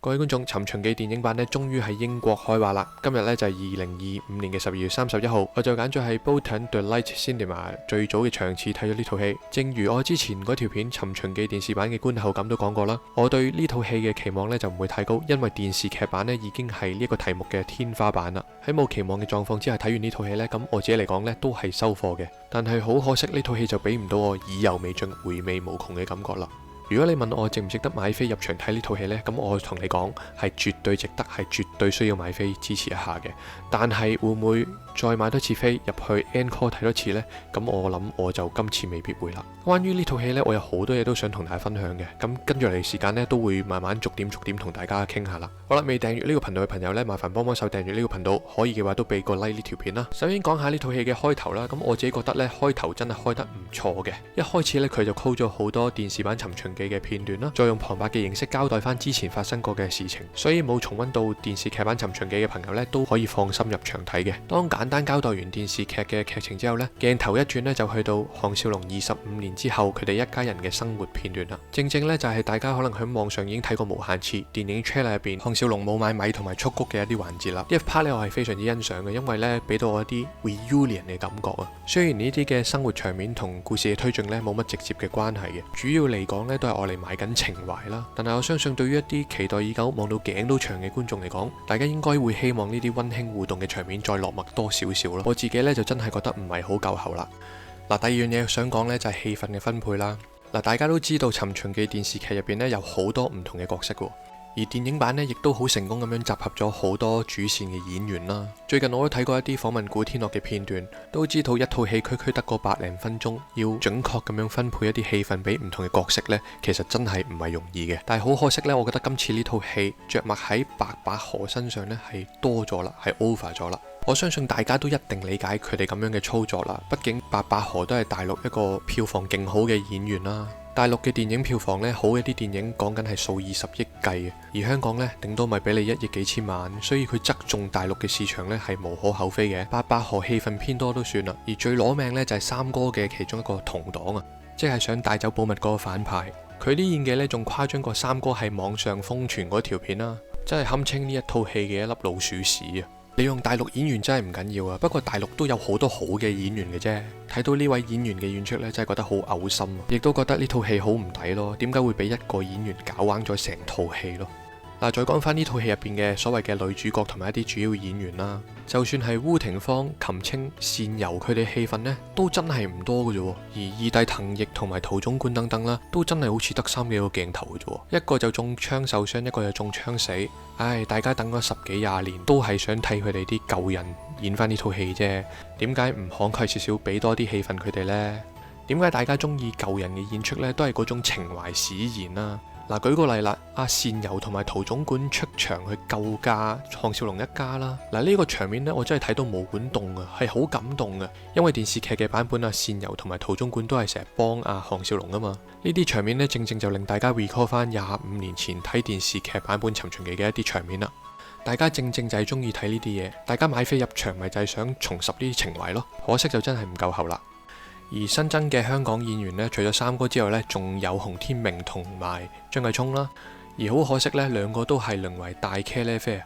各位觀眾，《尋秦記》電影版呢終於喺英國開畫啦！今日呢就係2025年嘅12月31號，我就揀咗喺 Bolton The Light Cinema 最早嘅場次睇咗呢套戲。正如我之前嗰條片《尋秦記》電視版嘅觀後感都講過啦，我對呢套戲嘅期望呢就唔會太高，因為電視劇版呢已經係呢個題目嘅天花板啦。喺冇期望嘅狀況之下睇完呢套戲呢，咁我自己嚟講呢都係收貨嘅。但係好可惜呢套戲就俾唔到我意猶未盡、回味無窮嘅感覺啦。如果你問我值唔值得買飛入場睇呢套戲呢，咁我同你講係絕對值得，係絕對需要買飛支持一下嘅。但係會唔會再買多次飛入去 Encore 睇多次呢？咁我諗我就今次未必會啦。關於呢套戲呢，我有好多嘢都想同大家分享嘅。咁跟住嚟時間呢，都會慢慢逐點同大家傾下啦。好啦，未訂閱呢個頻道嘅朋友呢，麻煩幫手訂閱呢個頻道，可以嘅話都俾個 like 呢條片啦。首先講下呢套戲嘅開頭啦。咁我自己覺得呢，開頭真係開得唔錯嘅。一開始呢，佢就 call 咗好多電視版尋秦記嘅片段啦，再用旁白嘅形式交代翻之前發生過嘅事情，所以冇重溫到電視劇版尋秦記嘅朋友呢，都可以放心入場睇嘅。當簡單交代完電視劇嘅劇情之後呢，鏡頭一轉呢，就去到項少龍25年之後佢哋一家人嘅生活片段啦。正正呢，就係大家可能喺網上已經睇過無限次電影 trailer 入邊項少龍冇買米同埋蹴鞠嘅一啲環節啦。呢一 part 呢，我係非常之欣賞嘅，因為呢俾到我一啲 reunion 嘅感覺啊。雖然呢啲嘅生活場面同故事嘅推進呢冇乜直接嘅關係嘅，主要嚟講呢都係我嚟買緊情懷啦。但係我相信對於一啲期待已久、望到頸都長嘅觀眾嚟講，大家應該會希望呢啲溫馨互動嘅場面再落墨多少少咯。我自己呢就真係覺得唔係好夠喉啦。嗱，第二樣嘢想講呢就係戲份嘅分配啦。嗱，大家都知道《尋秦記》電視劇入邊呢有好多唔同嘅角色喎。而電影版呢，亦都好成功咁樣集合咗好多主線嘅演員啦。最近我都睇過一啲訪問古天樂嘅片段，都知道一套戲區得個百零分鐘，要準確咁樣分配一啲戲份俾唔同嘅角色呢，其實真係唔係容易嘅。但係好可惜呢，我覺得今次呢套戲着墨喺白百何身上呢係多咗啦，係 over 咗啦。我相信大家都一定理解佢哋咁樣嘅操作啦，畢竟白百何都係大陸一個票房勁好嘅演員啦。大陸嘅電影票房呢，好一啲電影講緊係數20億計嘅，而香港呢，頂多咪俾你1億幾千萬，所以佢側重大陸嘅市場呢係無可厚非嘅。白百何戲份偏多都算啦，而最攞命呢，就係三哥嘅其中一個同黨啊，即係想帶走寶物嗰個反派，佢啲演技呢，仲誇張過三哥喺網上瘋傳嗰條片啦，真係堪稱呢一套戲嘅一粒老鼠屎啊！你用大陸演員真係唔緊要啊，不過大陸都有好多好嘅演員嘅啫。睇到呢位演員嘅演出呢，真係覺得好嘔心啊，亦都覺得呢套戲好唔抵咯。點解會俾一個演員搞彎咗成套戲咯？嗱，再講翻呢套戲入邊嘅所謂嘅女主角同埋一啲主要演員啦，就算係烏廷芳、琴清、單柔佢哋戲份呢，都真係唔多嘅啫。而二弟滕奕同埋陶總管等等啦，都真係好似得3幾個鏡頭嘅啫，一個就中槍受傷，一個就中槍死。唉，大家等咗10幾20年，都係想睇佢哋啲舊人演翻呢套戲啫。點解唔慷慨少少，俾多啲戲份佢哋呢？點解大家中意舊人嘅演出呢？都係嗰種情懷使然啦。嗱，舉個例啦，阿單柔同埋陶總管出場去救駕項少龍一家啦。嗱，呢個場面呢，我真係睇到毛管戙啊，係好感動嘅。因為電視劇嘅版本阿單柔同埋陶總管都係成日幫阿項少龍啊嘛。呢啲場面呢，正正就令大家 recall 翻25年前睇電視劇版本《尋秦記》嘅一啲場面啦。大家正正就係中意睇呢啲嘢，大家買飛入場咪就係想重拾呢啲情懷咯。可惜就真係唔夠喉啦。而新增嘅香港演員呢，除咗三哥之外呢，仲有洪天明同埋張繼聰啦。而好可惜呢，兩個都係淪為大茄喱啡。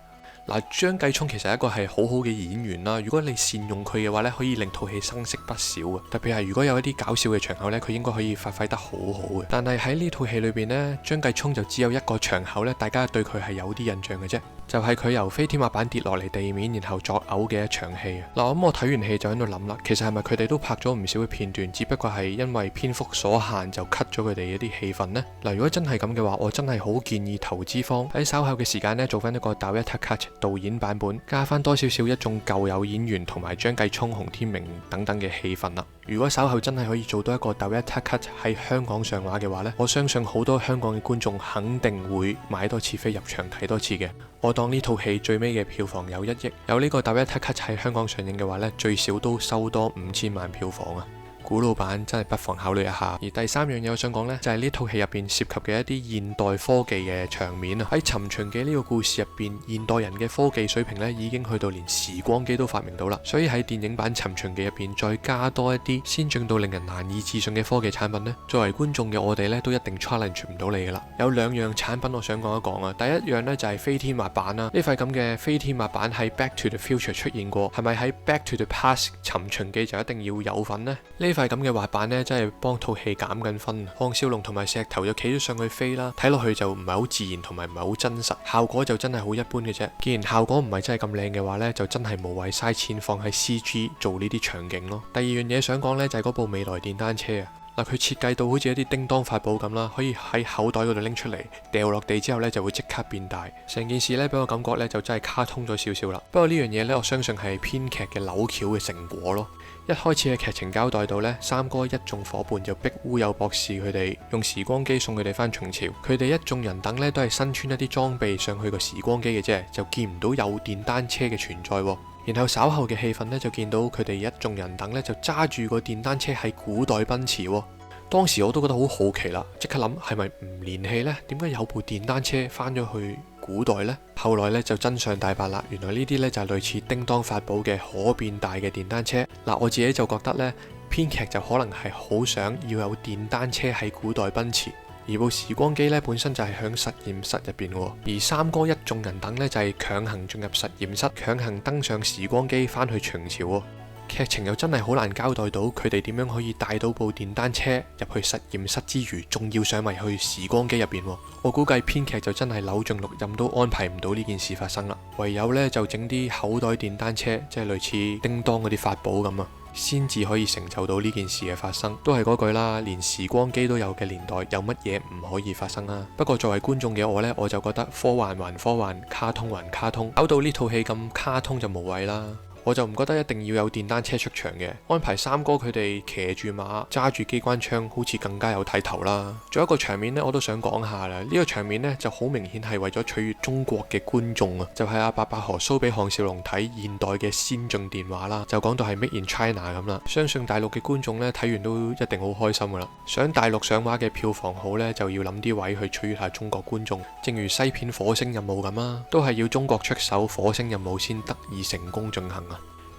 嗱，張繼聰其實係一個係好好嘅演員啦，如果你善用佢嘅話呢，可以令套戲生色不少啊。特別係如果有一啲搞笑嘅場口呢，佢應該可以發揮得好好嘅。但係喺呢套戲裏邊呢，張繼聰就只有一個場口呢，大家對佢係有啲印象嘅啫，就係佢由飛天花板跌落嚟地面，然後作嘔嘅一場戲啊。嗱，咁我睇完戲就喺度諗啦，其實係咪佢哋都拍咗唔少嘅片段，只不過係因為篇幅所限就 cut 咗佢哋一啲戲份呢？嗱，如果真係咁嘅話，我真係好建議投資方喺稍後嘅時間呢，做翻一個Director's Cut導演版本，加翻多少少一眾舊有演員同埋張繼聰、洪天明等等嘅戲份啦。如果稍後真係可以做到一個Director's Cut喺香港上畫嘅話呢，我相信好多香港嘅觀眾肯定會買多次飛入場睇多次嘅。我當呢套戲最尾嘅票房有1億，有呢個Director's Cut喺香港上映嘅話呢，最少都收多5000萬票房啊！古老版真係不妨考慮一下。而第三樣嘢我想講呢，就係呢套戲入邊涉及嘅一啲現代科技嘅場面啊。喺尋秦記呢個故事入邊，現代人嘅科技水平呢已經去到連時光機都發明到啦。所以喺電影版尋秦記入邊再加多一啲先進到令人難以置信嘅科技產品呢，作為觀眾嘅我哋呢都一定 challenge 唔到你噶啦。有兩樣產品我想講一講啊。第一樣呢，就係飛天滑板啦。呢塊咁嘅飛天滑板喺 Back to the Future 出現過，係咪喺 Back to the Past 尋秦記就一定要有份呢？呢塊咁嘅滑板呢，真係幫套戲減緊分。項少龍同埋石頭就企咗上去飛啦，睇落去就唔係好自然同埋唔係好真實，效果就真係好一般嘅啫。既然效果唔係真係咁靚嘅話呢，就真係無謂嘥錢放喺 CG 做呢啲場景咯。第二樣嘢想講呢，就係嗰部未來電單車啊。嗱，佢設計到好似一啲叮當法寶咁啦，可以喺口袋嗰度拎出嚟，掉落地之後呢就會即刻變大。成件事呢，俾我感覺呢就真係卡通咗少少啦。不過呢樣嘢呢，我相信係編劇嘅扭橋嘅成果咯。一開始嘅劇情交代到呢，三哥一眾伙伴就逼烏有博士佢哋用時光機送佢哋返秦朝。佢哋一眾人等呢，都係身穿一啲裝備上去個時光機嘅啫，就見唔到有電單車嘅存在喎。然後稍後嘅戲份呢，就見到佢哋一眾人等呢，就揸住個電單車喺古代奔馳喎。當時我都覺得好好奇啦，即刻諗係咪唔連戲呢？點解有部電單車返咗去古代呢？後來呢，就真相大白啦，原來呢啲呢，就係類似叮當法寶嘅可變大嘅電單車。嗱，我自己就覺得呢，編劇就可能係好想要有電單車喺古代奔馳。而部時光機咧本身就係響實驗室入邊喎，而三哥一眾人等呢，就係強行進入實驗室，強行登上時光機返去秦朝喎。劇情又真係好難交代到佢哋點樣可以帶到部電單車入去實驗室之餘，仲要上埋去時光機入邊喎。我估計編劇就真係扭盡六壬都安排唔到呢件事發生啦，唯有呢，就整啲口袋電單車，即係類似叮當嗰啲法寶咁啊，先至可以成就到呢件事嘅發生。都係嗰句啦，連時光機都有嘅年代，有乜嘢唔可以發生啊？不過作為觀眾嘅我呢，我就覺得科幻還科幻，卡通還卡通，搞到呢套戲咁卡通就無謂啦。我就唔覺得一定要有電單車出場嘅，安排三哥佢哋騎住馬揸住機關槍，好似更加有睇頭啦。仲有一個場面呢，我都想講下啦。呢個場面呢，就好明顯係為咗取悅中國嘅觀眾啊，就係阿白百何 show 俾項少龍睇現代嘅先進電話啦，就講到係 Made in China 咁啦。相信大陸嘅觀眾呢，睇完都一定好開心噶啦。想大陸上畫嘅票房好呢，就要諗啲位去取悅下中國觀眾。正如西片火星任務咁啊，都係要中國出手火星任務先得以成功進行。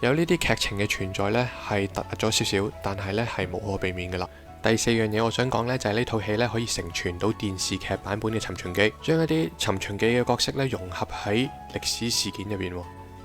有呢啲劇情嘅存在呢，係突兀咗少少，但係呢係無可避免噶啦。第四樣嘢我想講呢，就係呢套戲呢可以承傳到電視劇版本嘅尋秦記，將一啲尋秦記嘅角色呢融合喺歷史事件入邊。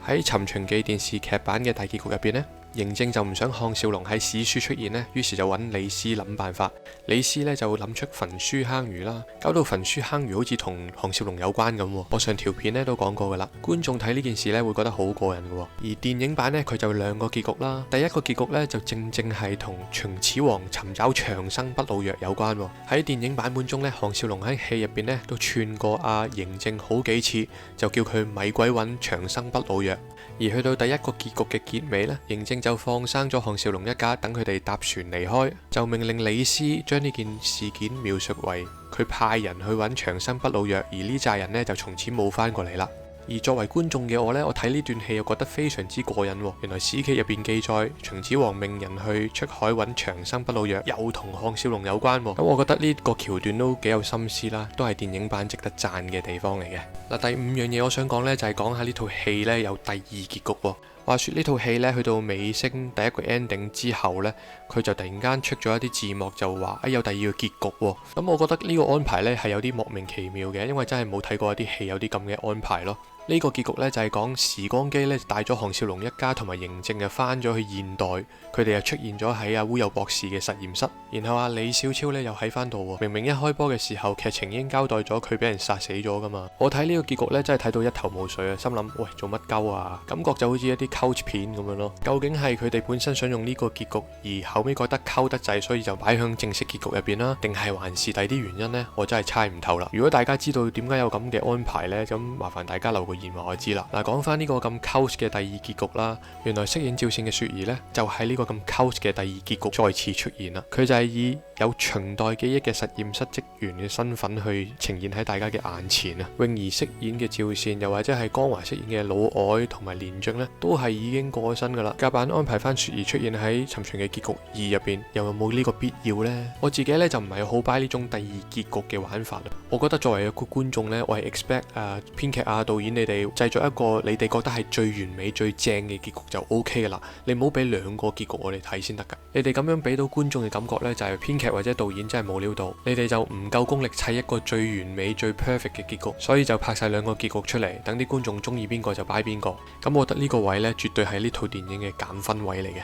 喺尋秦記電視劇版嘅大結局入邊呢，嬴政就唔想項少龍喺史書出現呢，於是就揾李斯諗辦法。李斯呢就諗出焚書坑儒啦，搞到焚書坑儒好似同項少龍有關咁。我上條片呢都講過噶啦，觀眾睇呢件事呢會覺得好過癮噶。而電影版呢，佢就兩個結局啦。第一個結局呢，就正正係同秦始皇尋找長生不老藥有關。喺電影版本中呢，項少龍喺戲入邊呢都串過阿嬴政好幾次，就叫佢咪鬼揾長生不老藥。而去到第一個結局嘅結尾呢，嬴政就放生咗項少龍一家，等佢哋搭船離開，就命令李斯將呢件事件描述為佢派人去揾長生不老藥，而呢扎人呢就從此冇返過嚟啦。而作為觀眾嘅我呢，我睇呢段戲又覺得非常之過癮喎。原來史記入邊記載秦始皇命人去出海揾長生不老藥，又同項少龍有關喎。咁我覺得呢個橋段都幾有心思啦，都係電影版值得讚嘅地方嚟嘅。嗱，第五樣嘢我想講呢，就係講下呢套戲呢有第二結局喎。話說呢套戲呢，去到尾聲第一個 ending 之後呢，佢就突然間出咗一啲字幕，就話有第二個結局喎。咁我覺得呢個安排呢係有啲莫名其妙嘅，因為真係冇睇過一啲戲有啲咁嘅安排咯。呢個結局呢，就係講時光機呢帶咗項少龍一家同埋嬴政就翻咗去現代，佢哋又出現咗喺阿烏有博士嘅實驗室，然後阿李小超呢又喺翻度喎。明明一開波嘅時候劇情已經交代咗佢俾人殺死咗噶嘛，我睇呢個結局呢，真係睇到一頭霧水啊，心諗喂，做乜鳩啊？感覺就好似一啲溝片咁樣咯。究竟係佢哋本身想用呢個結局，而後尾覺得溝得滯，所以就擺向正式結局入邊啦，定係還是第啲原因呢？我真係猜唔透啦。如果大家知道點解有咁嘅安排呢，咁麻煩大家留個言話我知啦。嗱，講翻呢個咁 cult 嘅第二結局啦，原來飾演趙善嘅雪兒呢，就喺呢個咁 cult 嘅第二結局再次出現啦。佢就係以有秦代記憶嘅實驗室職員嘅身份去呈現喺大家嘅眼前啊。泳兒飾演嘅趙善，又或者係江華飾演嘅老外同埋連俊呢，都係已經過咗身噶啦。夾硬安排翻雪兒出現喺《尋秦記結局2》入邊，又有冇呢個必要呢？我自己呢，就唔係好 buy 呢種第二結局嘅玩法。我覺得作為一個觀眾呢，我係 expect 編劇導演你哋製作一個你哋覺得係最完美最正嘅結局就 OK 噶啦。你唔好俾兩個結局我哋睇先得噶。你哋咁樣俾到觀眾嘅感覺呢，就係編劇或者導演真係冇料到，你哋就唔夠功力砌一個最完美最 perfect 嘅結局，所以就拍晒兩個結局出嚟，等啲觀眾中意邊個就擺邊個。咁我覺得呢個位呢，絕對係呢套電影嘅減分位嚟嘅。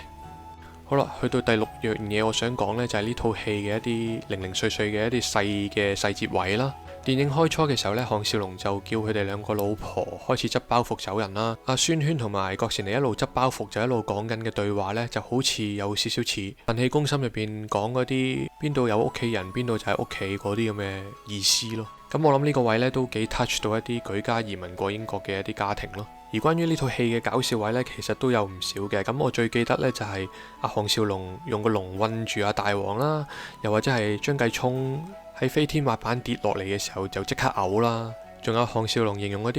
好啦，去到第6樣嘢，我想講呢，就係呢套戲嘅一啲零零碎碎嘅一啲細節位啦。電影開初嘅時候呢，項少龍就叫佢哋兩個老婆開始執包袱走人啦。阿孫軒同埋郭羨妮一路執包袱就一路講緊嘅對話呢，就好似有少少似《飯戲攻心》入邊講嗰啲邊度有屋企人邊度就係屋企嗰啲咁嘅意思咯。咁我諗呢個位呢，都幾 touch 到一啲舉家移民過英國嘅一啲家庭咯。而關於呢套戲嘅搞笑位呢，其實都有唔少嘅。咁我最記得呢，就係阿項少龍用個籠韞住阿大王啦，又或者係張繼聰喺飛天滑板跌落嚟嘅時候就即刻嘔啦。仲有項少龍形容嗰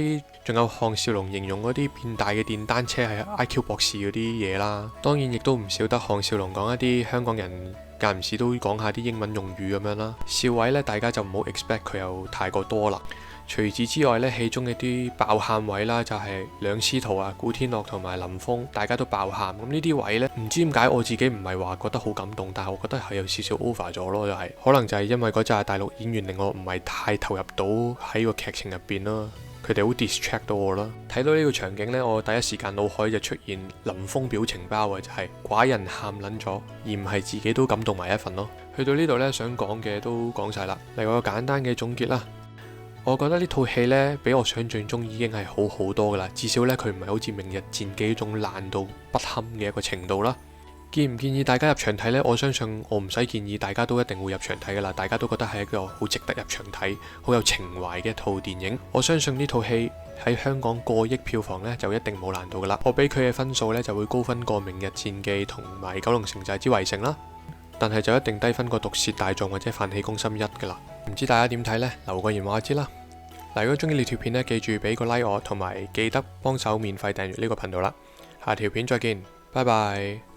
啲變大嘅電單車係 IQ 博士嗰啲嘢啦。當然亦都唔少得項少龍講一啲香港人間唔時都講下啲英文用語咁樣啦。笑位呢，大家就唔好 expect 佢有太過多啦。除此之外呢，戲中一啲爆喊位啦，就係兩師徒古天樂同埋林峰，大家都爆喊。咁呢啲位呢，唔知點解我自己唔係話覺得好感動，但係我覺得係有少少 over 咗咯，就係可能就係因為嗰紮大陸演員令我唔係太投入到喺個劇情入邊咯，佢哋好 distract 到我啦。睇到呢個場景呢，我第一時間腦海就出現林峰表情包嘅，就係寡人喊撚咗，而唔係自己都感動埋一份咯。去到呢度呢，想講嘅都講晒啦，嚟個簡單嘅總結啦。我覺得呢套戲呢，比我想象中已經係好好多噶啦，至少呢，佢唔係好似《明日戰記》呢種爛到不堪嘅一個程度啦。建唔建議大家入場睇呢？我相信我唔使建議，大家都一定會入場睇噶啦。大家都覺得係一個好值得入場睇、好有情懷嘅一套電影。我相信呢套戲喺香港過億票房呢，就一定冇難度噶啦。我俾佢嘅分數呢，就會高分過《明日戰記》同埋《九龍城寨之圍城》啦。但係就一定低分過《毒舌大狀》或者《飯戲攻心1》噶啦。唔知大家點睇呢？留個言話我知啦。嗱，如果中意呢條片呢，記住俾個 like 我，同埋記得幫手免費訂閱呢個頻道啦。下條片再見，拜拜。